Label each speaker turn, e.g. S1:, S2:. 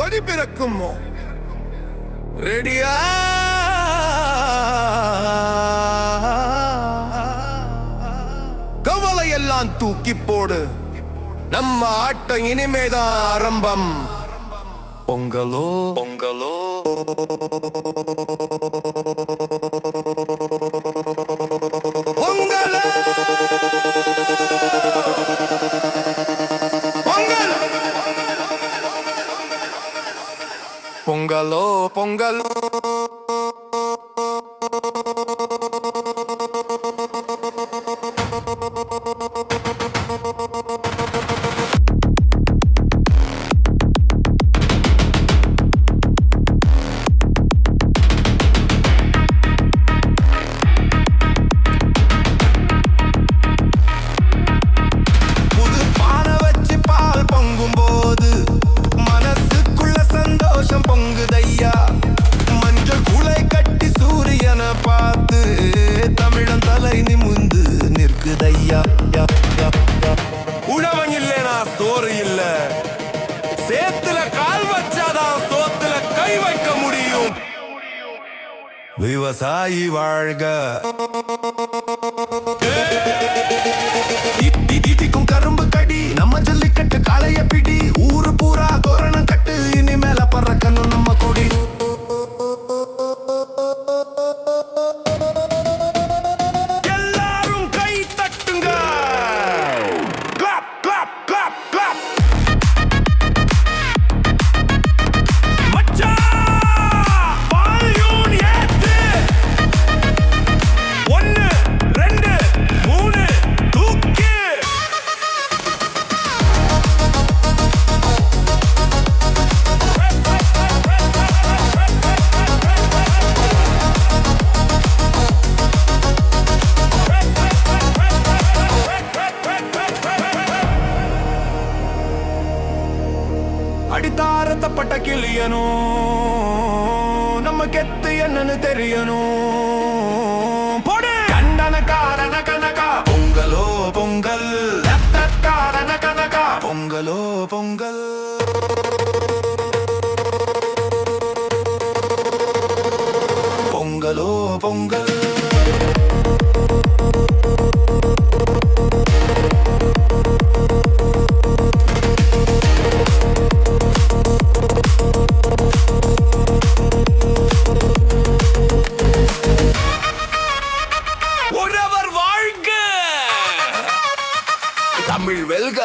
S1: கொடி பிறக்குமோ ரெடியா கவலை எல்லாம் தூக்கி போடு நம்ம ஆட்டம் இனிமேதான் ஆரம்பம் பொங்கலோ பொங்கலோ பொங்கல் பொங்கலோ பொங்கல் உழவன் இல்லைனா சோறு இல்ல சேத்துல கால் வச்சாதான் சோத்துல கை வைக்க முடியும் விவசாயி வாழ்க கரும்பு கடி நம்ம ஜல்லிக்கட்டு காளைய பிடி ஊரு பூரா தோரணம் கட்டு இனிமேல பறக்கணும் நம்ம கொடி அடித்தாரத்தப்பட்ட கிளியனும் நம்ம கெத்து என்னன்னு தெரியணும் போடு கண்டனக்காரன கனகா பொங்கலோ பொங்கல் காரன கனகா பொங்கலோ பொங்கல் பொங்கலோ பொங்கல் தமிழ் வெல்க.